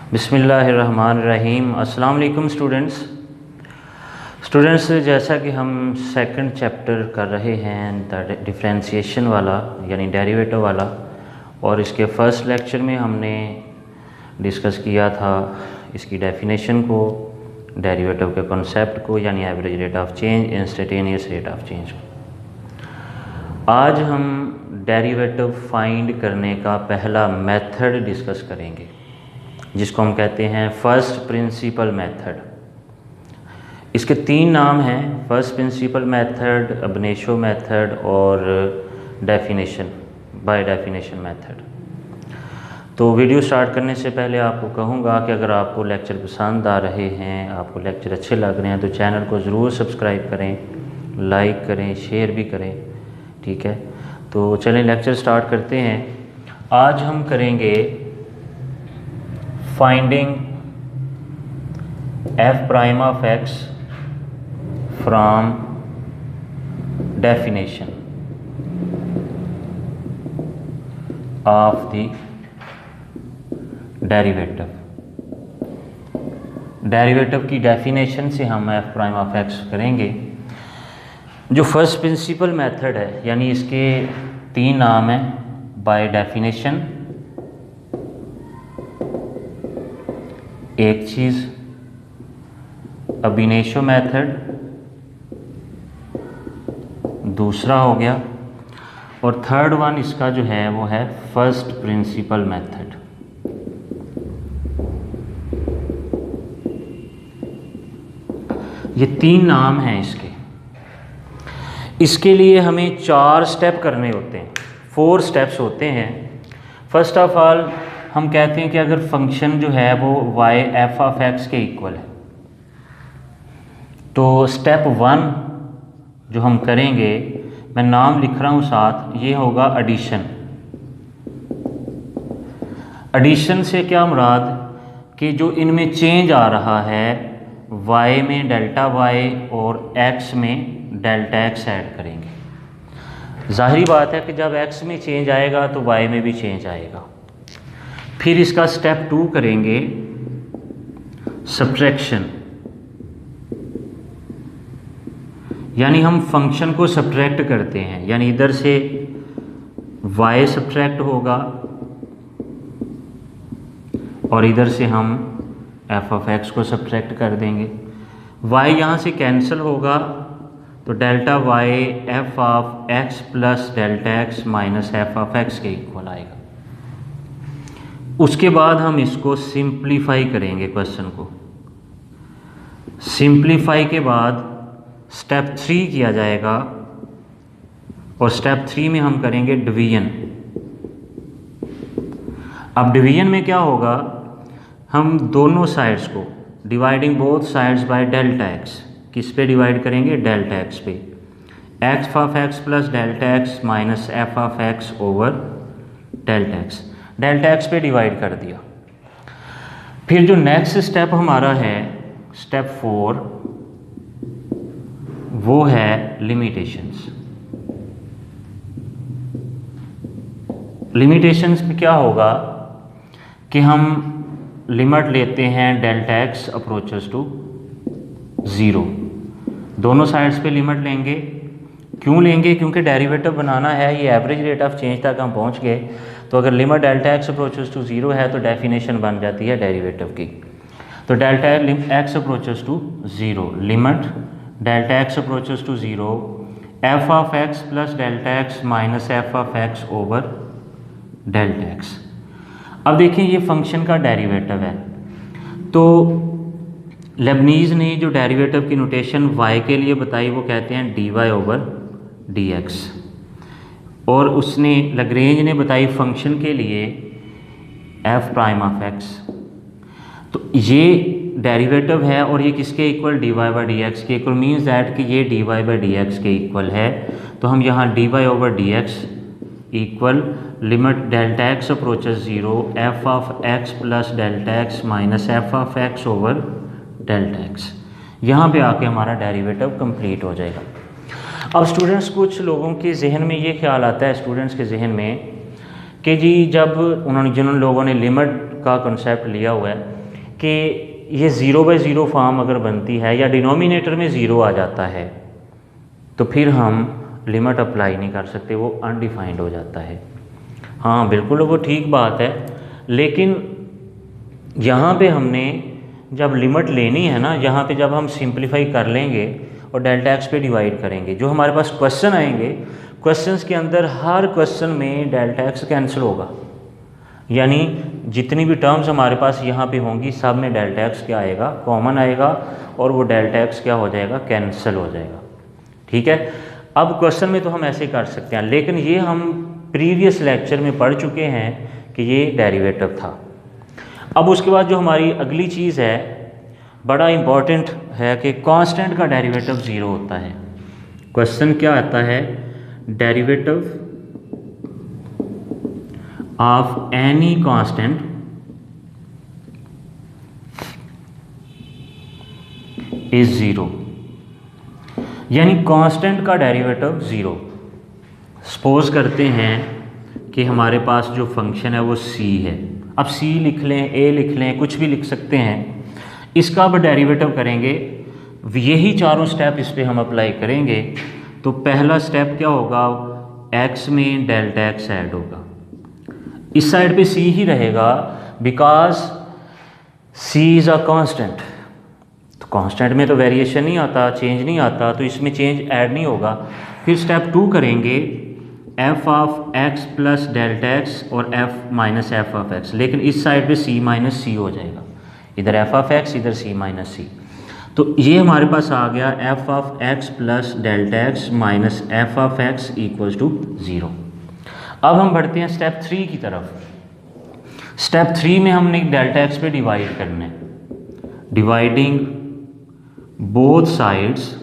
बिस्मिल्लाहिर्रहमानिर्रहीम। अस्सलाम वालेकुम स्टूडेंट्स, जैसा कि हम सेकंड चैप्टर कर रहे हैं डिफरेंशिएशन वाला यानी डेरिवेटिव वाला, और इसके फर्स्ट लेक्चर में हमने डिस्कस किया था इसकी डेफिनेशन को, डेरिवेटिव के कॉन्सेप्ट को यानी average rate of change, instantaneous rate of change को। आज हम डेरिवेटिव फाइंड करने का पहला मेथड डिस्कस करेंगे जिसको हम कहते हैं फर्स्ट प्रिंसिपल मेथड। इसके तीन नाम हैं, फर्स्ट प्रिंसिपल मेथड, अब इनिशियो मेथड और डेफिनेशन बाय डेफिनेशन मेथड। तो वीडियो स्टार्ट करने से पहले आपको कहूँगा कि अगर आपको लेक्चर पसंद आ रहे हैं, आपको लेक्चर अच्छे लग रहे हैं, तो चैनल को ज़रूर सब्सक्राइब करें, लाइक करें, शेयर भी करें, ठीक है। तो चलें लेक्चर स्टार्ट करते हैं। आज हम करेंगे finding f prime of x from definition of the derivative। Derivative की डेफिनेशन से हम f prime of x करेंगे। जो फर्स्ट प्रिंसिपल मेथड है यानी इसके तीन नाम हैं, बाय डेफिनेशन एक चीज़, अब इनिशियो मेथड दूसरा हो गया, और थर्ड वन इसका जो है वो है फर्स्ट प्रिंसिपल मेथड। ये तीन नाम हैं इसके। इसके लिए हमें 4 स्टेप करने होते हैं, 4 स्टेप्स होते हैं। फर्स्ट ऑफ ऑल हम कहते हैं कि अगर फंक्शन जो है वो y f ऑफ x के इक्वल है, तो स्टेप 1 जो हम करेंगे, मैं नाम लिख रहा हूँ साथ, ये होगा एडिशन। एडिशन से क्या मुराद कि जो इनमें चेंज आ रहा है, y में डेल्टा y और x में डेल्टा x ऐड करेंगे। जाहिर बात है कि जब x में चेंज आएगा तो y में भी चेंज आएगा। फिर इसका स्टेप 2 करेंगे सब्ट्रैक्शन, यानी हम फंक्शन को सब्ट्रैक्ट करते हैं, यानी इधर से y सब्ट्रैक्ट होगा और इधर से हम f ऑफ x को सब्ट्रैक्ट कर देंगे। y यहाँ से कैंसिल होगा तो delta y f of x plus delta x minus f of x के इक्वल आएगा। उसके बाद हम इसको सिंप्लीफाई करेंगे, क्वेश्चन को सिंप्लीफाई के बाद स्टेप 3 किया जाएगा, और स्टेप 3 में हम करेंगे डिवीजन। अब डिवीजन में क्या होगा, हम दोनों साइड्स को dividing both sides by delta x, किस पे डिवाइड करेंगे, डेल्टा x पे, x of x plus delta x minus f of x over delta x, delta x पे डिवाइड कर दिया। फिर जो नेक्स्ट स्टेप हमारा है स्टेप 4, वो है लिमिटेशंस। लिमिटेशंस में क्या होगा कि हम लिमिट लेते हैं डेल्टा x अप्रोचेस टू 0, दोनों साइड्स पे लिमिट लेंगे। क्यों लेंगे, क्योंकि डेरिवेटिव बनाना है, ये एवरेज रेट ऑफ चेंज तक हम पहुंच गए, तो अगर limit delta x approaches to 0 है तो डेफिनेशन बन जाती है डेरिवेटिव की। तो delta x approaches to 0, limit delta x approaches to 0 f of x plus delta x minus f of x over delta x। अब देखिए ये फंक्शन का डेरिवेटिव है, तो लेबनीज़ ने जो डेरिवेटिव की नोटेशन y के लिए बताई वो कहते हैं dy ओवर dx, और उसने लैग्रेंज ने बताई फंक्शन के लिए f प्राइम ऑफ x। तो ये डेरिवेटिव है और ये किसके इक्वल, dy बाई dx के इक्वल, मीन्स दैट कि ये dy बाई dx के इक्वल है। तो हम यहाँ dy over dx equal limit delta x approaches 0 f of x plus delta x minus f of x over delta x। यहाँ पे आके हमारा डेरिवेटिव कंप्लीट हो जाएगा। अब स्टूडेंट्स, कुछ लोगों के जहन में ये ख्याल आता है, स्टूडेंट्स के जहन में, कि जी जब जिन लोगों ने लिमिट का कॉन्सेप्ट लिया हुआ है कि ये 0/0 फॉर्म अगर बनती है या डिनोमिनेटर में 0 आ जाता है तो फिर हम लिमिट अप्लाई नहीं कर सकते, वो अनडिफाइंड हो जाता है। हाँ बिल्कुल वो ठीक बात है, लेकिन यहाँ पे हमने जब लिमिट लेनी है ना, यहाँ पे जब हम सिंप्लीफाई कर लेंगे और डेल्टा एक्स पे डिवाइड करेंगे, जो हमारे पास क्वेश्चन आएंगे, क्वेश्चंस के अंदर हर क्वेश्चन में डेल्टा एक्स कैंसिल होगा, यानी जितनी भी टर्म्स हमारे पास यहाँ पे होंगी सब में डेल्टा एक्स क्या आएगा, कॉमन आएगा, और वो डेल्टा एक्स क्या हो जाएगा, कैंसिल हो जाएगा। ठीक है, अब क्वेश्चन में तो हम ऐसे कर सकते हैं, लेकिन ये हम प्रीवियस लेक्चर में पढ़ चुके हैं कि ये डेरिवेटिव था। अब उसके बाद जो हमारी अगली चीज़ है, बड़ा इम्पॉर्टेंट है कि कांस्टेंट का डेरिवेटिव 0 होता है। क्वेश्चन क्या आता है, derivative of any constant is 0, यानी कांस्टेंट का डेरिवेटिव 0। सपोज करते हैं कि हमारे पास जो फंक्शन है वो c है, अब c लिख लें, a लिख लें, कुछ भी लिख सकते हैं। इसका अब डेरिवेटिव करेंगे, यही चारों स्टेप इस पे हम अप्लाई करेंगे। तो पहला स्टेप क्या होगा, x में डेल्टा x ऐड होगा, इस साइड पे c ही रहेगा because c is a constant. तो कांस्टेंट में तो वेरिएशन नहीं आता, चेंज नहीं आता, तो इसमें चेंज ऐड नहीं होगा। फिर स्टेप 2 करेंगे, f of x plus delta x और f minus f of x, लेकिन इस साइड पे c माइनस सी हो जाएगा, इधर f ऑफ x इधर c माइनस सी। तो ये हमारे पास आ गया f of x plus delta x minus f of x equals to 0। अब हम बढ़ते हैं स्टेप 3 की तरफ। स्टेप 3 में हमने डेल्टा एक्स पे डिवाइड करना है, dividing both sides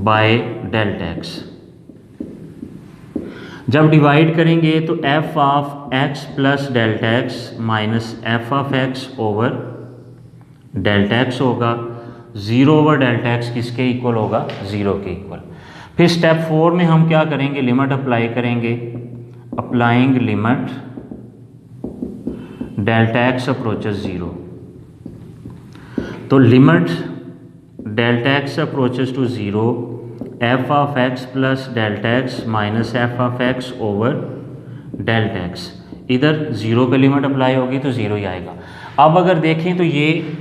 by delta x. जब डिवाइड करेंगे तो f of x plus delta x minus f of x over delta x होगा। 0 ओवर डेल्टा एक्स किसके इक्वल होगा, 0 के इक्वल। फिर स्टेप 4 में हम क्या करेंगे, लिमिट अप्लाई करेंगे, applying limit delta x approaches 0। तो limit delta x approaches to 0, f of x plus delta x minus f of x over delta x, इधर 0 पे लिमिट अप्लाई होगी तो 0 ही आएगा। अब अगर देखें तो ये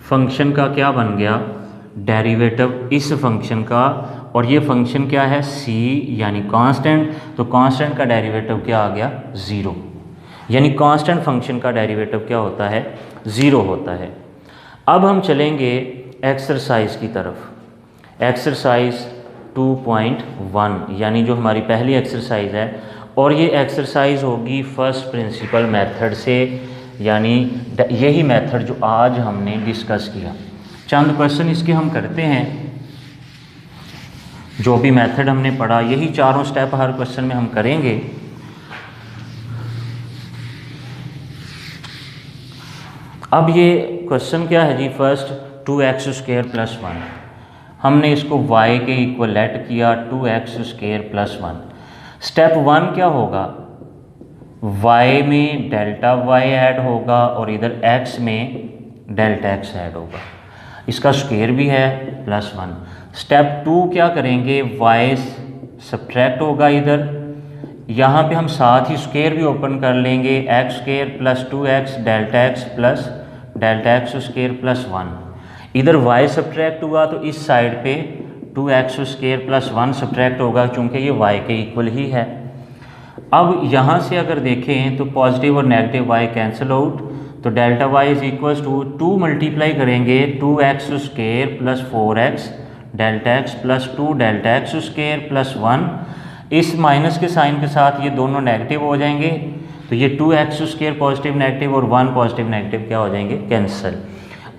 फंक्शन का क्या बन गया, डेरिवेटिव इस फंक्शन का, और ये फंक्शन क्या है, c यानी कांस्टेंट। तो कांस्टेंट का डेरिवेटिव क्या आ गया, 0, यानी कांस्टेंट फंक्शन का डेरिवेटिव क्या होता है, 0 होता है। अब हम चलेंगे एक्सरसाइज की तरफ। एक्सरसाइज 2.1 यानी जो हमारी पहली एक्सरसाइज है, और ये एक्सरसाइज होगी फर्स्ट प्रिंसिपल मेथड से, यानी यही मेथड जो आज हमने डिस्कस किया। चंद क्वेश्चन इसके हम करते हैं, जो भी मेथड हमने पढ़ा यही चारों स्टेप हर क्वेश्चन में हम करेंगे। अब ये क्वेश्चन क्या है जी, फर्स्ट 2x स्क्वायर प्लस 1, हमने इसको y के इक्वल लेट किया 2x स्क्वायर प्लस 1। स्टेप 1 क्या होगा, y में डेल्टा y ऐड होगा और इधर x में डेल्टा x ऐड होगा, इसका स्क्वायर भी है प्लस 1। स्टेप 2 क्या करेंगे, y सब्ट्रैक्ट होगा इधर, यहाँ पे हम साथ ही स्क्वायर भी ओपन कर लेंगे, x square plus 2x delta x plus delta x square plus 1। इधर y सब्ट्रैक्ट हुआ तो इस साइड पे 2x स्क्वायर प्लस 1 सब्ट्रैक्ट होगा, चूँकि ये y के इक्वल ही है। अब यहाँ से अगर देखें तो पॉजिटिव और नेगेटिव y कैंसिल आउट, तो delta y is equal to 2 multiply करेंगे 2x square plus 4x delta x plus 2 delta x square plus 1। इस माइनस के साइन के साथ ये दोनों नेगेटिव हो जाएंगे, तो ये 2x स्क्वायर पॉजिटिव नेगेटिव और 1 पॉजिटिव नेगेटिव क्या हो जाएंगे, कैंसिल।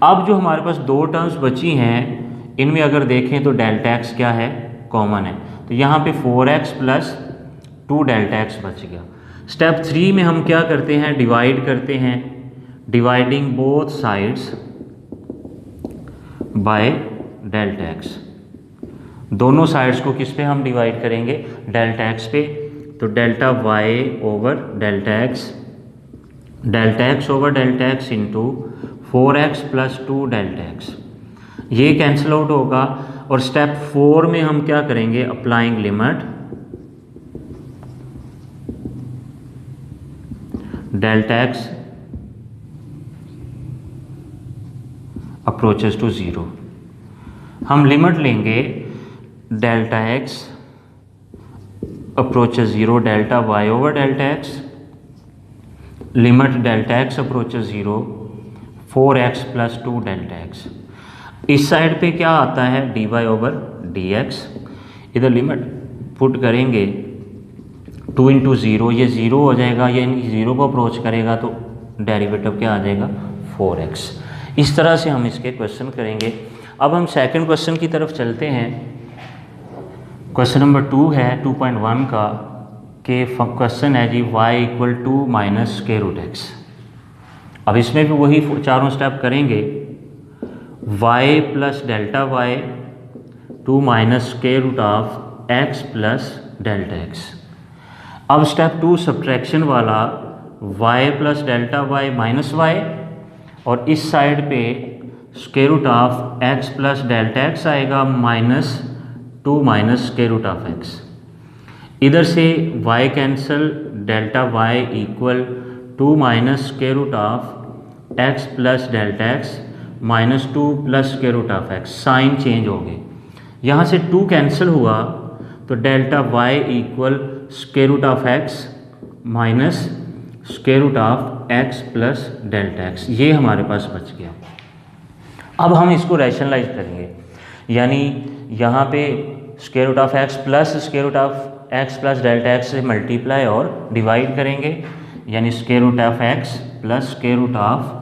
अब जो हमारे पास दो टर्म्स बची हैं, इनमें अगर देखें तो डेल्टा x क्या है, कॉमन है, तो यहाँ पे 4x प्लस 2 डेल्टा x बच गया। स्टेप 3 में हम क्या करते हैं, डिवाइड करते हैं, dividing both sides by delta x। दोनों साइड्स को किस पे हम डिवाइड करेंगे, डेल्टा x पे। तो delta y over delta x over delta x into 4x plus 2 delta x, ये कैंसिल आउट होगा। और स्टेप 4 में हम क्या करेंगे, applying limit delta x approaches to 0। हम लिमिट लेंगे delta x approaches 0 delta y over delta x, limit delta x approaches 0 4x plus 2 delta x. इस साइड पे क्या आता है, dy ओवर dx, इधर लिमिट पुट करेंगे 2 इंटू 0, ये 0 हो जाएगा, ये 0 को अप्रोच करेगा तो डेरिवेटिव क्या आ जाएगा 4x। इस तरह से हम इसके क्वेश्चन करेंगे। अब हम सेकंड क्वेश्चन की तरफ चलते हैं। क्वेश्चन नंबर 2 है 2.1 का, के क्वेश्चन है जी y equal to minus square root x. अब इसमें भी वही चारों स्टेप करेंगे, y plus delta y to minus square root of x plus delta x. अब स्टेप 2 सब्ट्रैक्शन वाला, y plus delta y minus y, और इस साइड पे square root of x plus delta x आएगा minus 2 minus square root of x। इधर से y cancel, delta y equal 2 minus square root of x plus delta x minus 2 plus square root of x, sign change हो गए। यहाँ से 2 cancel हुआ तो delta y equal square root of x minus square root of x plus delta x, ये हमारे पास बच गया। अब हम इसको रैशनलाइज करेंगे, यानी यहाँ पे square root of x plus square root of x plus delta x से मल्टीप्लाई और डिवाइड करेंगे, यानी square root of x plus square root of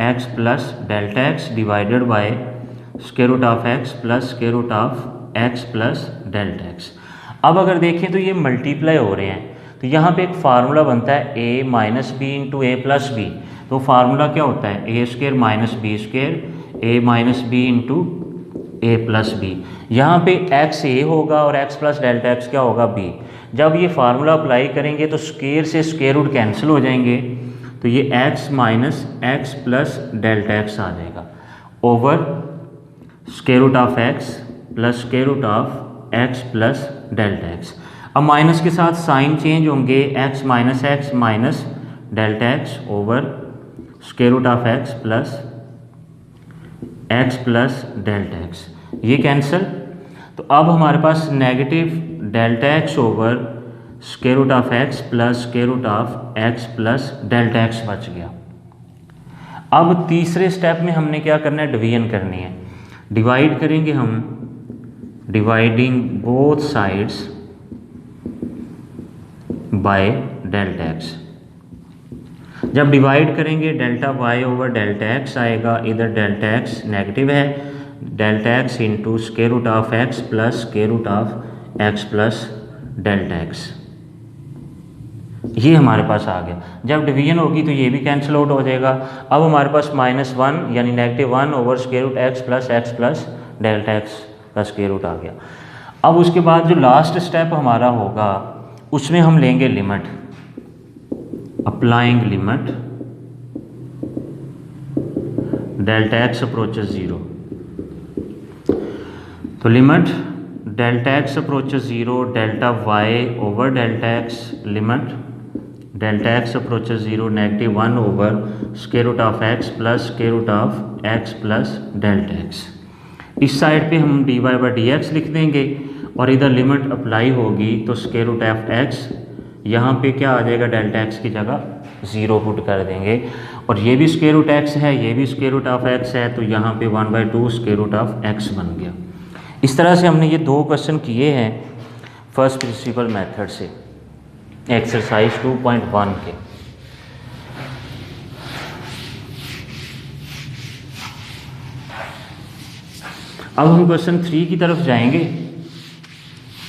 x plus delta x divided by square root of x plus square root of x plus delta x. अब अगर देखें तो ये multiply हो रहे हैं, तो यहाँ पे एक फार्मूला बनता है a minus b into a plus b. तो फार्मूला क्या होता है, a square minus b square a minus b into a plus b. यहाँ पे x a होगा और x प्लस डेल्टा एक्स क्या होगा b। जब ये फार्मूला अप्लाई करेंगे तो स्क्वायर से स्क्वायर रूट कैंसिल हो जाएंगे, तो ये x minus x plus delta x आ जाएगा over square root of x plus square root of x plus delta x. अब माइनस के साथ साइन चेंज होंगे, x minus delta x over square root of x plus delta x, ये cancel. तो अब हमारे पास negative delta x over square root of x plus square root of x plus delta x बच गया। अब तीसरे स्टेप में हमने क्या करना है, डिवीजन करनी है। डिवाइड करेंगे हम, dividing both sides by delta x. जब डिवाइड करेंगे delta y over delta x आएगा, इधर डेल्टा एक्स नेगेटिव है, delta x into square root of x plus square root of x plus delta x, ये हमारे पास आ गया। जब डिवीजन होगी तो ये भी कैंसिल आउट हो जाएगा। अब हमारे पास -1 यानी -1 over square root x plus delta x का स्क्वायर रूट आ गया। अब उसके बाद जो लास्ट स्टेप हमारा होगा उसमें हम लेंगे limit, applying limit delta x approaches 0। तो limit delta x approaches 0 delta y over delta x, limit delta x approaches 0 -1 over square root of x plus square root of x plus delta x. इस side पे हम dy by D x लिख देंगे और इधर limit apply होगी तो square root of x, यहाँ पे क्या आ जाएगा, डेल्टा एक्स की जगह 0 पुट कर देंगे। और ये भी स्क्वायर रूट एक्स है, ये भी स्क्वायर रूट ऑफ एक्स है, तो यहाँ पे 1/2 स्क्वायर रूट ऑफ एक्स बन गया। इस तरह से हमने ये 2 क्वेश्चन किए हैं फर्स्ट प्रिंसिपल मेथड से, एक्सरसाइज 2.1 के। अब हम क्वेश्चन 3 की तरफ जाएंगे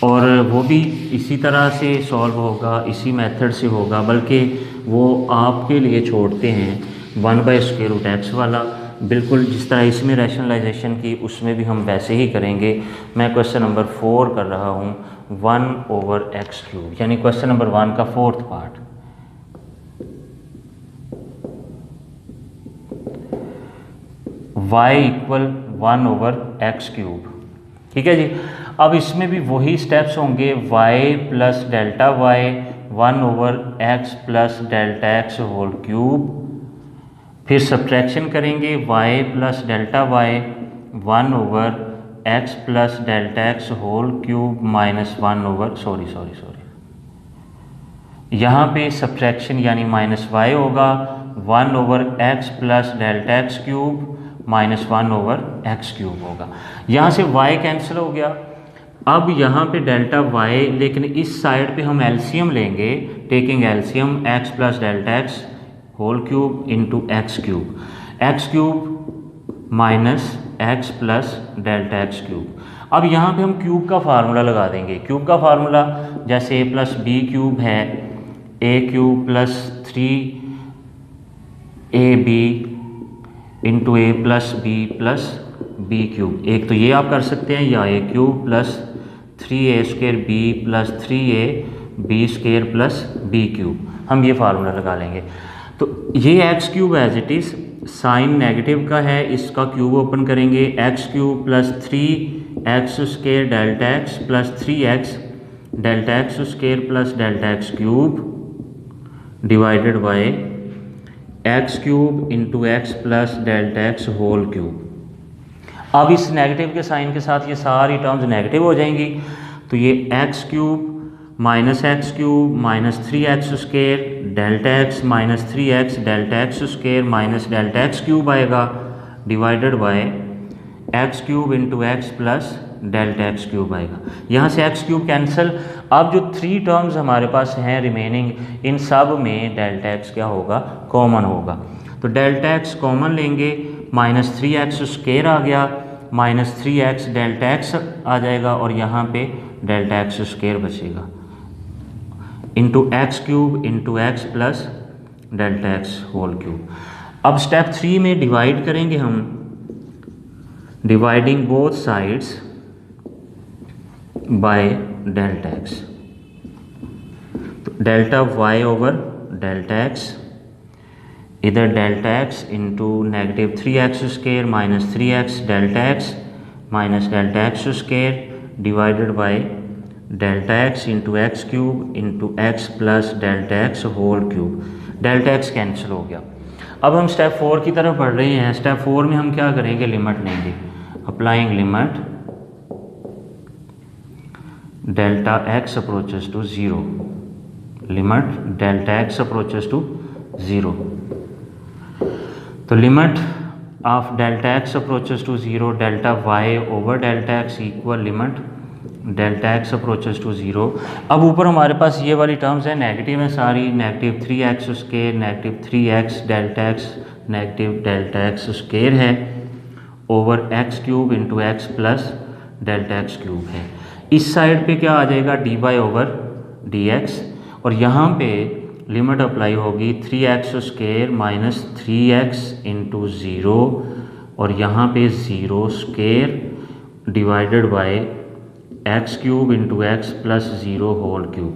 और वो भी इसी तरह से सॉल्व होगा, इसी मेथड से होगा, बल्कि वो आपके लिए छोड़ते हैं 1/√x वाला, बिल्कुल जिस तरह इसमें रैशनलाइजेशन की उसमें भी हम वैसे ही करेंगे। मैं क्वेश्चन नंबर 4 कर रहा हूँ 1/x³, यानी क्वेश्चन नंबर 1 का 4th पार्ट। y = 1/x³, ठीक है जी। अब इसमें भी वही स्टेप्स होंगे, y + Δy 1/x + Δx²। फिर सब्ट्रैक्शन करेंगे, y + Δy 1/x + Δx² minus 1/, यहाँ पे सब्ट्रैक्शन यानी -y होगा 1/x + Δx³ माइनस 1/x³ होगा। यहाँ से y कैंसिल हो गया। अब यहाँ पे Δy, लेकिन इस साइड पे हम एलसीएम लेंगे, taking LCM x + Δx³ into x³ minus x + Δx³। अब यहाँ पे हम क्यूब का फार्मूला लगा देंगे। क्यूब का फार्मूला जैसे a + b³ है, a³ + 3ab into a + b + एक तो ये आप कर सकते हैं, या a³ + 3a² b + 3ab² + b³, हम ये फार्मूला लगा लेंगे। तो ये x³ as it is sign negative का है, इसका क्यूब ओपन करेंगे, x³ + 3x² Δx + 3x Δx² + Δx³ divided by x³ into x + Δx²। अब इस नेगेटिव के साइन के साथ ये सारी टर्म्स नेगेटिव हो जाएंगी, तो ये x³ minus x³ minus 3x² Δx minus 3x Δx² minus Δx³ आएगा, divided by x³ into x + Δx³ आएगा। यहाँ से x³ कैंसिल। अब जो 3 टर्म्स हमारे पास हैं रिमेनिंग, इन सब में Δx क्या होगा, कॉमन होगा। तो Δx कॉमन लेंगे, माइनस 3x² आ गया, माइनस 3x Δx आ जाएगा, और यहाँ पे Δx² बचेगा, into x³ into x + Δx²। अब स्टेप 3 में डिवाइड करेंगे हम, dividing both sides bye Δx। तो Δy/Δx, इधर Δx into negative 3x² minus 3x Δx minus Δx² divided by Δx into x³ into x + Δx²। Δx cancel हो गया। अब हम स्टेप 4 की तरफ बढ़ रहे हैं। स्टेप 4 में हम क्या करेंगे, लिमिट लेंगे, applying limit Δx approaches to 0, limit Δx approaches to 0। तो limit of Δx approaches to 0, Δy/Δx equal limit Δx approaches to 0। अब ऊपर हमारे पास ये वाली टर्म्स है, नेगेटिव है सारी, negative 3x², negative 3x Δx, negative Δx² है, over x³ into x + Δx³ है। इस साइड पे क्या आ जाएगा, dy/dx, और यहाँ पे लिमिट अप्लाई होगी 3x² माइनस 3x इंटू 0, और यहाँ पे 0² divided by x³ into x + 0²।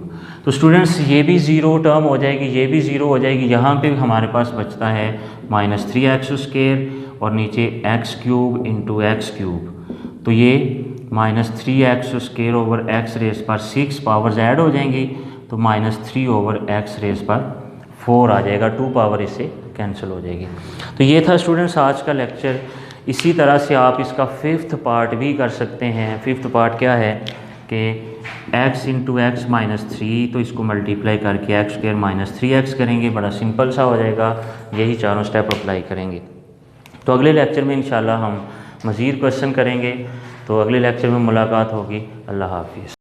तो स्टूडेंट्स ये भी 0 टर्म हो जाएगी, ये भी 0 हो जाएगी। यहाँ पे हमारे पास बचता है माइनस 3x² और नीचे x³ इंटू x³। तो ये minus 3x² over x⁻6 powers add हो जाएंगी, तो माइनस 3/x⁴ आ जाएगा, 2 पावर इससे कैंसिल हो जाएगी। तो ये था स्टूडेंट्स आज का लेक्चर। इसी तरह से आप इसका 5th पार्ट भी कर सकते हैं। 5th पार्ट क्या है कि x इंटू x माइनस 3, तो इसको मल्टीप्लाई करके x² माइनस 3x करेंगे, बड़ा सिंपल सा हो जाएगा। यही चारों स्टेप अप्लाई करेंगे। तो अगले लेक्चर में इंशाल्लाह हम मज़ीद क्वेश्चन करेंगे। तो अगले लेक्चर में मुलाकात होगी। अल्लाह हाफिज़।